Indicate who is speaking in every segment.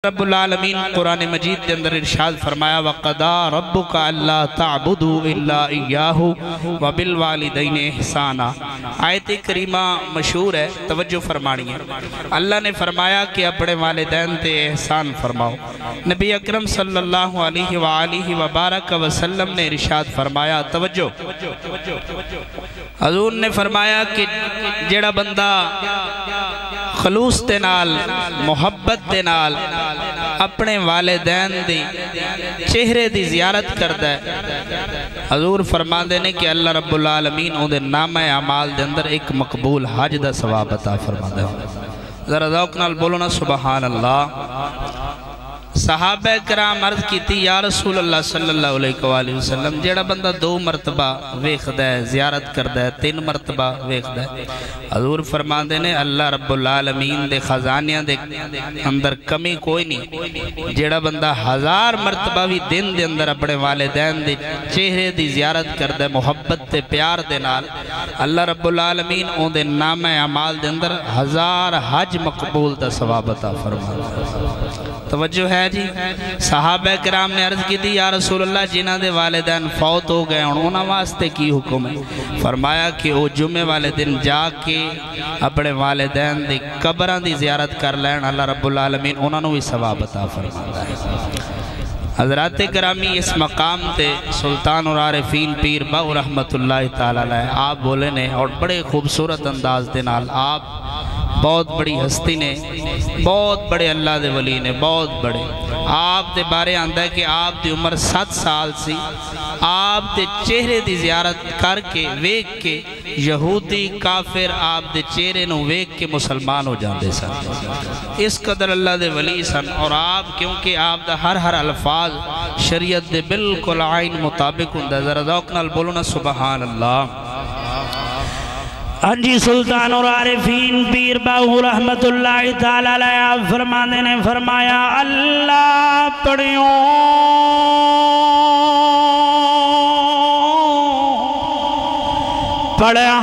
Speaker 1: رب العالمین قرآن مجید کے اندر ارشاد فرمایا وَقَضَى رَبُّكَ أَلَّا تَعْبُدُوا إِلَّا إِيَّاهُ وَبِالْوَالِدَيْنِ إِحْسَانًا۔ آیت کریمہ مشہور ہے، توجہ فرمانی ہے۔ اللہ نے فرمایا کہ اپنے والدین تے احسان فرماؤ۔ نبی اکرم صلی اللہ علیہ وآلہ وبارک وسلم نے ارشاد فرمایا، توجہ، حضور نے فرمایا کہ جڑا بندہ خلوص دے نال، محبت دے نال اپنے والدین دی چہرے دی زیارت کرتا ہے، حضور فرما دینے کہ اللہ رب العالمین ان دے نام اعمال دے اندر ایک مقبول حج دا ثواب عطا فرما دے۔ ذرا ذوق نال بولو نا سبحان اللہ۔ صحابہ کرام عرض کی تھی یا رسول اللہ صلی اللہ علیہ وآلہ وسلم جیڑا بندہ 2 مرتبہ ویکھدا ہے، زیارت کردا ہے، 3 مرتبہ ویکھدا ہے، حضور فرما دینے اللہ رب العالمین دے خزانیاں دے اندر کمی کوئی نہیں۔ جیڑا بندہ 1000 مرتبہ بھی دن دے اندر اپنے والدین دے چہرے دی زیارت کردا ہے محبت تے پیار دے نال، اللہ رب العالمین ان دے نام اعمال دے اندر 1000 حج مقبول دا ثواب عطا فرما دے۔ توجہ ہے جی؟ صحابہ کرام نے عرض کی تھی یا رسول اللہ جنہ دے والدین فوت ہو گئے انہوں واسطے کی حکم ہے؟ فرمایا کہ وہ جمعے والے دن جا کے اپنے والدین دی قبران دی زیارت کر لین، اللہ رب العالمین انہوں بھی ثواب عطا فرماتا ہے۔ حضرات کرامی اس مقام تے سلطان اور عارفین پیر باو رحمت اللہ تعالیٰ علیہ آپ بولے نے اور بڑے خوبصورت انداز دے نال آپ بہت بڑی ہستی نے، بہت بڑے اللہ دے ولی نے، بہت بڑے آپ دے بارے آندہ ہے کہ آپ دی عمر 7 سال سی، آپ دے چہرے دی زیارت کر کے ویک کے یہودی کافر آپ دے چہرے نو ویک کے مسلمان ہو جاندے سن، اس قدر اللہ دے ولی سن۔ اور آپ کیونکہ آپ دا ہر الفاظ شریعت دے بالکل عین مطابق ہندہ، ذرا ذوق نال بولو نا سبحان اللہ۔
Speaker 2: انجی سلطان اور عارفین پیر باو رحمت اللہ تعالیٰ علیہ فرمانے نے فرمایا اللہ پڑھیوں پڑھا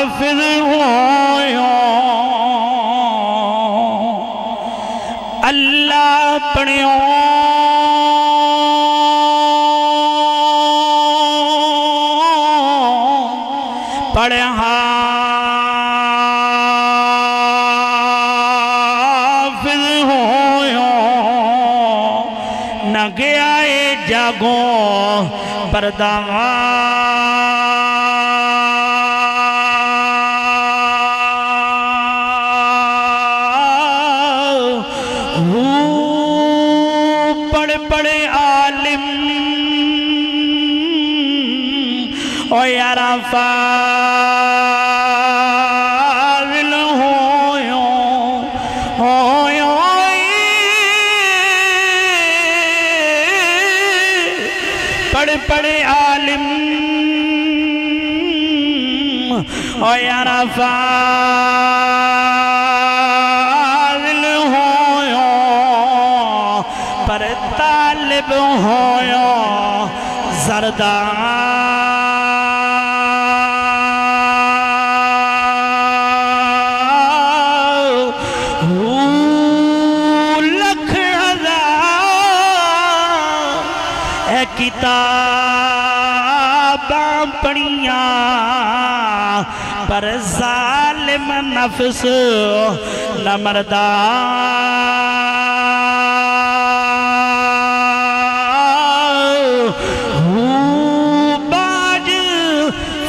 Speaker 2: حافظ ہویوں اللہ پڑھیوں پڑھے حافظ ہویوں نہ گیا اے جاگوں پردہ پڑے عالم او یارا فاضل ہویوں پڑے عالم او یارا فاضل ہویوں پر طالب ہویوں زردان کتاباں پڑھیاں پر ظالم نفس نہ مردان باج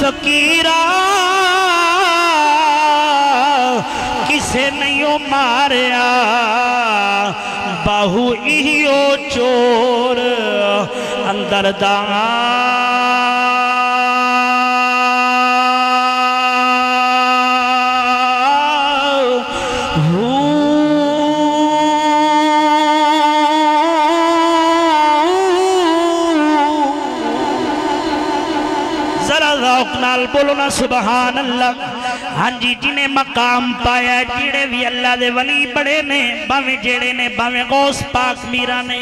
Speaker 2: فقیرہ کسے نہیں ماریا باہو ایہو چور اندر ذرا ذوق نال بولو نا سبحان اللہ۔ ہاں جی جنہیں مقام پایا جڑے بھی اللہ دے ولی بڑے نے باویں جڑے نے باویں غوث پاک میرا نے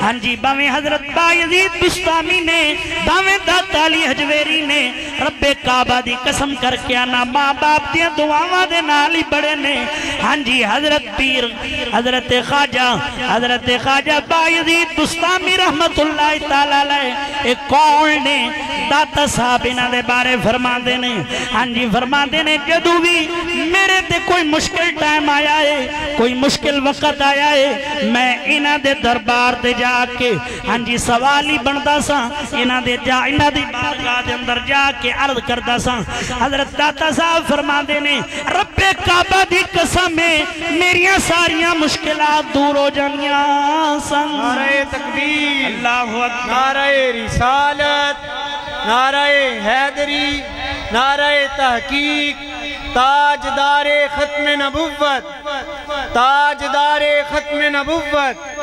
Speaker 2: ہاں جی باویں حضرت بایزید بستامی نے باویں داتا علی حجویری نے رب کعبہ دی قسم کر کے آنا ماں باپ دیا دعاواں دے نال ہی بڑے نے ہاں جی حضرت پیر حضرت خواجہ بایزید بستامی رحمت اللہ تعالیٰ علیہ ایک کون نے داتا صاحب انہ دے بارے فرما دینے ہاں جی فرما دینے جدو بھی میرے تے کوئی مشکل ٹائم آیا ہے کوئی مشکل وقت آیا ہے میں انہ دے دربار دے جا کے ہاں جی سوالی بندہ سا انہ دی بارگاہ دے اندر جا کے عرض کردہ سا حضرت داتا صاحب فرما دینے رب کعبہ دی قسم میں میریاں ساریاں مشکلات دور ہو جانیاں سن
Speaker 3: نعرہ تکبیر
Speaker 2: اللہ اکبر
Speaker 3: نعرہ رسالت نعرہ حیدری نعرہ تحقیق تاجدار ختم نبوت تاجدار ختم نبوت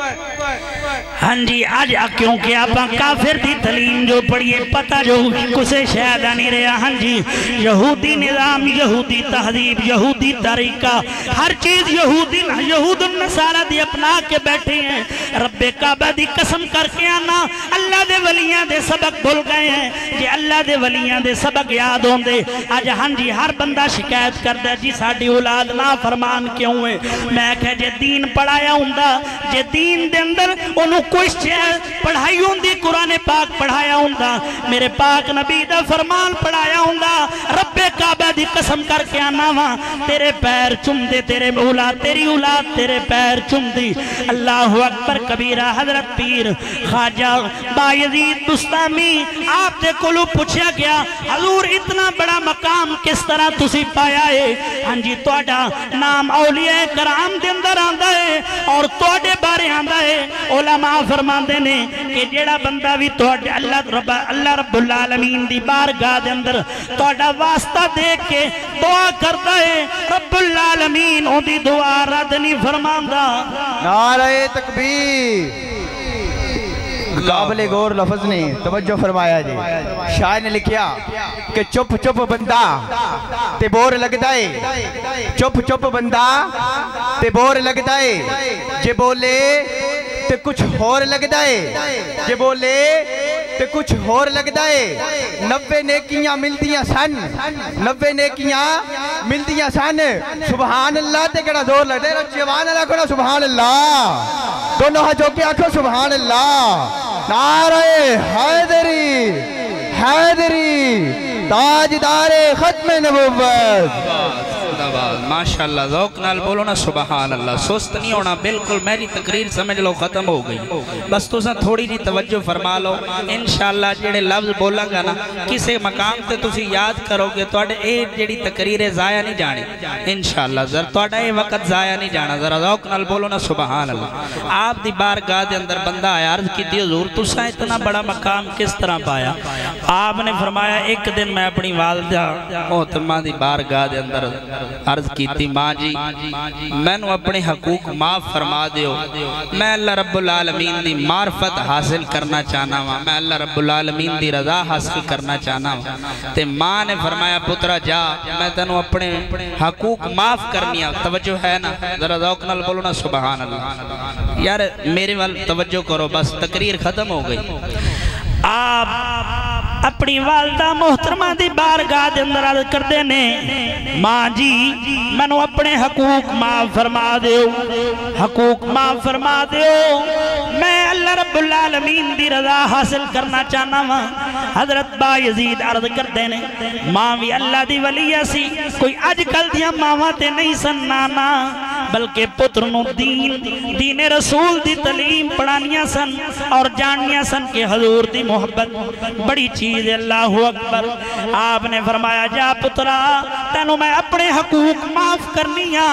Speaker 2: ہاں جی آج کیونکہ آپ کافر دی تعلیم جو پڑھئے پتہ جو کسے شہدہ نہیں رہا ہاں جی یہودی نظام یہودی تہذیب یہودی طریقہ ہر چیز یہود النصارہ دی اپنا کے بیٹھے ہیں رب کعبہ دی قسم کر کے آنا اللہ دے ولیاں دے سبق بھول گئے ہیں جی اللہ دے ولیاں دے سبق یاد ہوں دے آج ہاں جی ہر بندہ شکایت کر دے جی ساڑھی اولاد نا فرمان کیوں ہے میں کہے جے دین پڑھایا ہوں دا جے دین دے اندر انہوں کوئی چیز پڑھائی ہوں دی قرآن پاک پڑھایا ہوں دا میرے پاک نبی دا فرمان پڑھایا ہوں دا رب کعبہ دی قسم کر کے آنا وہاں تیرے پیر چم دے تیرے اولاد تیری اولاد تیرے پیر چم دی اللہ اکبر کبیرہ حضرت پیر خواجہ بایزید بستامی آپ دے کلو پوچھا گیا حضور اتنا بڑا مقام کس طرح تسی پایا ہے ہاں جی توڑا نام اولیاء کرام دے اندر آندہ ہے اور توڑے بارے آندہ ہے علماء فرماندے نے کہ جیڑا بندہ بھی توڑے اللہ رب العالمین دی بارگاہ دے اندر توڑا واسطہ دیکھ کے دعا کرتا ہے رب العالمین ان دی دعا رد نہیں فرماندہ
Speaker 3: نعرہ تکبیر قابل غور لفظ نے توجہ فرمایا جی شاعر نے لکھیا کہ چپ چپ بندہ تے بور لگتا ہے چپ چپ بندہ تے بور لگتا ہے جے بولے تے کچھ اور لگتا ہے جے بولے تے کچھ اور لگتا ہے 90 نیکیاں ملتیاں سن 90 نیکیاں ملتیاں سن سبحان اللہ تے کڑا زور لگتا ہے جوان اللہ کڑا سبحان اللہ دونوں ہاتھوں کے آنکھوں سبحان اللہ نعرہ حیدری حیدری تاجدار ختم نبوت
Speaker 1: ماشاءاللہ ذوق نال بولو نا سبحان اللہ سست نہیں ہونا بالکل میری تقریر سمجھ لو ختم ہو گئی بس تو سا تھوڑی جی توجہ فرما لو انشاءاللہ جڑے لفظ بولا گا نا کسے مقام تے تسی یاد کرو گے توڑے اے جڑی تقریر ضائع نہیں جانی انشاءاللہ ذرا توڑا اے وقت ضائع نہیں جانا ذرا ذوق نال بولو نا سبحان اللہ آپ دی بارگاہ دے اندر بندہ آیا عرض کی تھی حضور تو سا اتنا بڑا مقام کس طرح پایا آپ نے فرمایا ایک دن میں اپنی والدہ محترمہ دی بارگاہ دے اندر عرض کی تھی ماں جی میں نو اپنے حقوق معاف فرما دیو میں اللہ رب العالمین دی معرفت حاصل کرنا چاہنا ہوں میں اللہ رب العالمین دی رضا حاصل کرنا چاہنا ہوں تے ماں نے فرمایا پترہ جا میں تنو اپنے حقوق معاف کرنی ہے توجہ ہے نا ذرا ذوق نال بولو نا سبحان اللہ یار میرے وال توجہ کرو بس تقریر ختم ہو گئی آپ اپنی والدہ محترمہ دی بارگاہ دے اندر عرض کر دینے ماں جی میں نو اپنے حقوق معاف فرما دیو حقوق معاف فرما دیو میں اللہ رب العالمین دی رضا حاصل کرنا چاہنا ہوں حضرت بایزید عرض کر دینے ماں بھی اللہ دی ولیہ سی کوئی آج کل دیا ماں تے نہیں سنانا بلکہ پتر نو دین رسول دی تعلیم پڑھانیاں سن اور جاننیاں سن کہ حضور دی محبت بڑی چیز ہے اللہ اکبر آپ نے فرمایا جا پترا تینوں میں اپنے حقوق معاف کرنیاں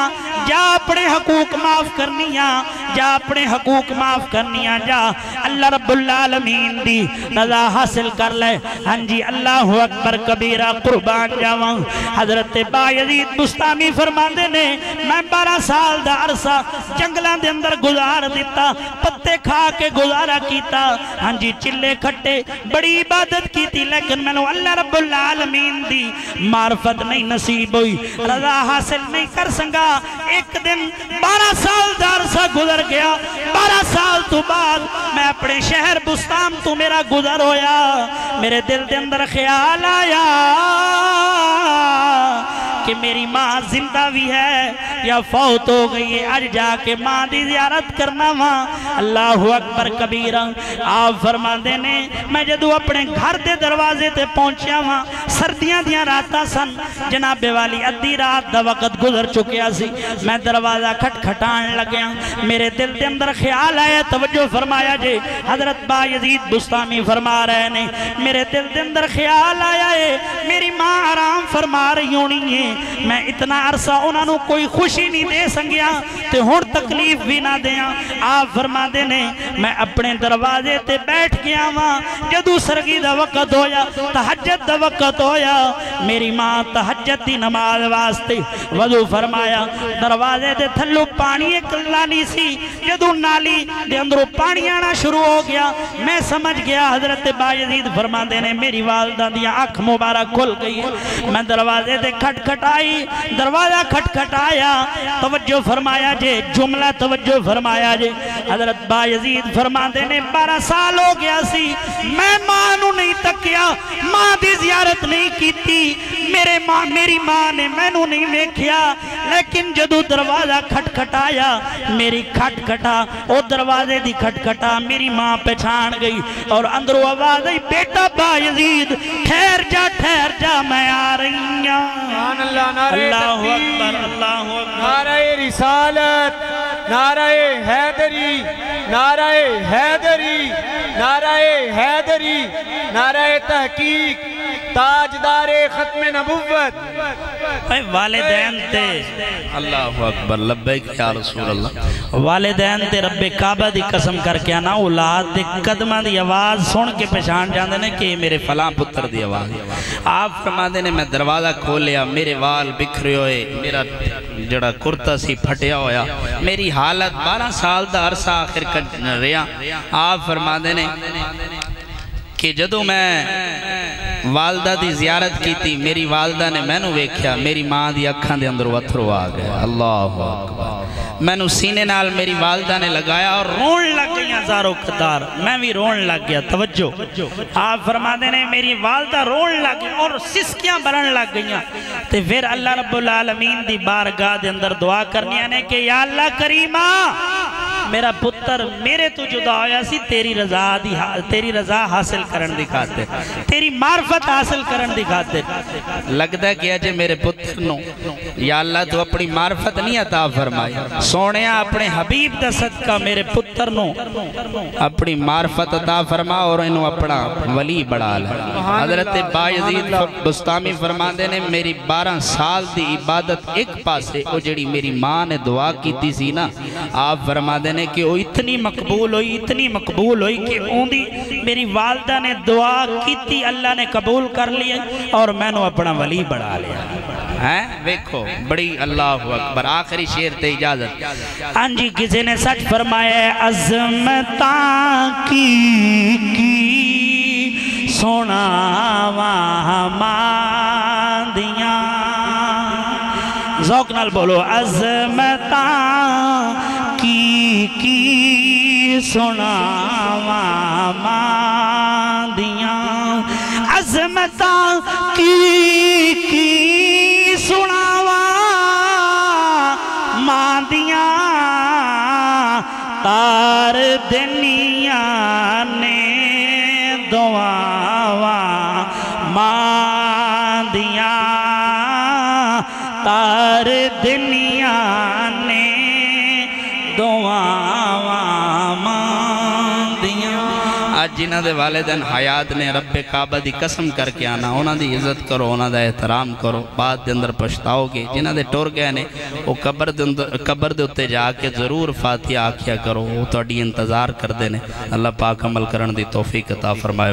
Speaker 1: جا اپنے حقوق معاف کرنیاں
Speaker 2: جا اپنے حقوق معاف کرنیاں جا اللہ رب العالمین دی رضا حاصل کر لے ہاں جی اللہ اکبر کبیرہ قربان جاواں حضرت بایزید بستامی فرماندے نے میں 12 سال دا عرصہ جنگلاں دے اندر گزار دیتا پتے کھا کے گزارا کیتا ہاں جی چلے کھٹے بڑی عبادت کیتی لیکن میں نے اللہ رب العالمین دی معرفت نہیں نصیب ہوئی رضا حاصل نہیں کر سنگا ایک دن 12 سال دا عرصہ گزر گیا 12 سال تو بعد میں اپنے شہر بستان تو میرا گزر ہویا میرے دل دے اندر خیال آیا کہ میری ماں زندہ بھی ہے یا فوت ہو گئی ہے آج جا کے ماں دی زیارت کرنا ماں اللہ اکبر کبیرہ آپ فرما دینے میں جدو اپنے گھر دے دروازے تے پہنچیا ماں سردیاں دیاں راتا سن جناب والی ادھی رات دا وقت گزر چکیا سی میں دروازہ کھٹ کھٹان لگیا میرے دل دے اندر خیال آیا توجہ فرمایا جے حضرت بایزید بستامی فرما رہے نے میرے دل دے اندر خیال آیا ہے میری ماں آرام فرما رہی ہونی ہے میں اتنا عرصہ انہوں کوئی خوشی نہیں دے سنگیا تے ہون تکلیف بھی نہ دیاں آپ فرما دینے میں اپنے دروازے تے بیٹھ گیا ماں جدو سرگی دا وقت ہویا تہجد دا وقت ہویا میری ماں تہجد دی نماز واسطے وضو فرمایا دروازے تے تھلو پانی ایک نالی سی جدو نالی دے اندروں پانی آنا شروع ہو گیا میں سمجھ گیا حضرت بایزید فرما دینے میری والدہ دیا آنکھ مبارک کھل گئی میں دروازے تے کھٹ کھٹائی دروازہ کھٹ کھٹایا توجہ فرمایا جے جملہ توجہ فرمایا جے حضرت بایزید فرما دینے 12 سال ہو گیا سی میں ماں نو نہیں تکیا ماں دی زیارت نہیں کیتی میری ماں نے میں نو نہیں ویکھیا لیکن جدو دروازہ کھٹ کھٹایا میری کھٹ کھٹا او دروازے دی کھٹ کھٹا میری ماں پہچان گئی اور اندرو آواز آئی بیٹا بایزید ٹھہر جا میں آ رہی ہوں اللہ اکبر اللہ اکبر
Speaker 4: نعرہ رسالت نعرہ حیدری نعرہ حیدری نعرہ حیدری نعرہ تحقیق تاجدار ختم نبوت
Speaker 2: والدین تے
Speaker 1: اللہ اکبر لبیک یا رسول اللہ
Speaker 2: والدین تے رب کعبہ دی قسم کر کے آنا اولاد دے قدمہ دی آواز سن کے پہچان جاندے نے کہ میرے فلاں پتر دی آواز آپ فرما دینے میں دروازہ کھولیا میرے وال بکھرے ہوئے میرا جڑا کرتا سی پھٹیا ہویا میری حالت 12 سال دا عرصہ آخر کر رہا آپ فرما دینے کہ جدو میں والدہ دی زیارت کی تھی میری والدہ نے میں نو ویکھیا میری ماں دی اکھاں دے اندر وتھرو آ گیا اللہ اکبر میں نو سینے نال میری والدہ نے لگایا اور رون لگ گئیاں زارو قطار میں بھی رون لگ گیا توجہ آپ فرما دینے میری والدہ رون لگ گئی اور سسکیاں برن لگ گئیاں تے پھر اللہ رب العالمین دی بارگاہ دے اندر دعا کرنی نے کہ یا اللہ کریمہ میرا پتر میرے تو جدا ہویا سی تیری رضا حاصل کرن دکھاتے تیری معرفت حاصل کرن دکھاتے
Speaker 1: لگتا ہے کہ جے میرے پتر نو یا اللہ تو اپنی معرفت نہیں عطا فرمائی سونیا اپنے حبیب دا صدقہ میرے پتر نو اپنی معرفت عطا فرما اور انہوں اپنا ولی بڑھا لے حضرت بایزید بستامی فرما دینے میری 12 سال دی عبادت ایک پاسے او جڑی میری ماں نے دعا کی تھی سی نا آپ فرما دینے کہ وہ اتنی مقبول ہوئی کہ اوندی میری والدہ نے دعا کی تھی اللہ نے قبول کر لیا اور میں نے اپنا ولی بڑھا لیا
Speaker 2: ویکھو بڑی اللہ اکبر آخری شعر تے اجازت ہاں جی کسی نے سچ فرمایا عظمتاں کی سونا ماندیاں ذوق نال بولو عظمتاں کی سونا ماندیاں عظمتاں کی سناوا ماندیاں تار دنیا نے دعاواں ماندیاں تار دنیا نے دعاواں ماندیاں
Speaker 1: جنہ دے والدین حیات نے رب کعبہ دی قسم کر کے آنا انہاں دی عزت کرو انہاں دا احترام کرو بعد دے اندر پشتاؤ گے جنہ دے ٹور گئے نے وہ قبر دے اتے جا کے ضرور فاتحہ آکھیا کرو وہ تو اڈی انتظار کر دینے اللہ پاک عمل کرن دی توفیق عطا فرمائے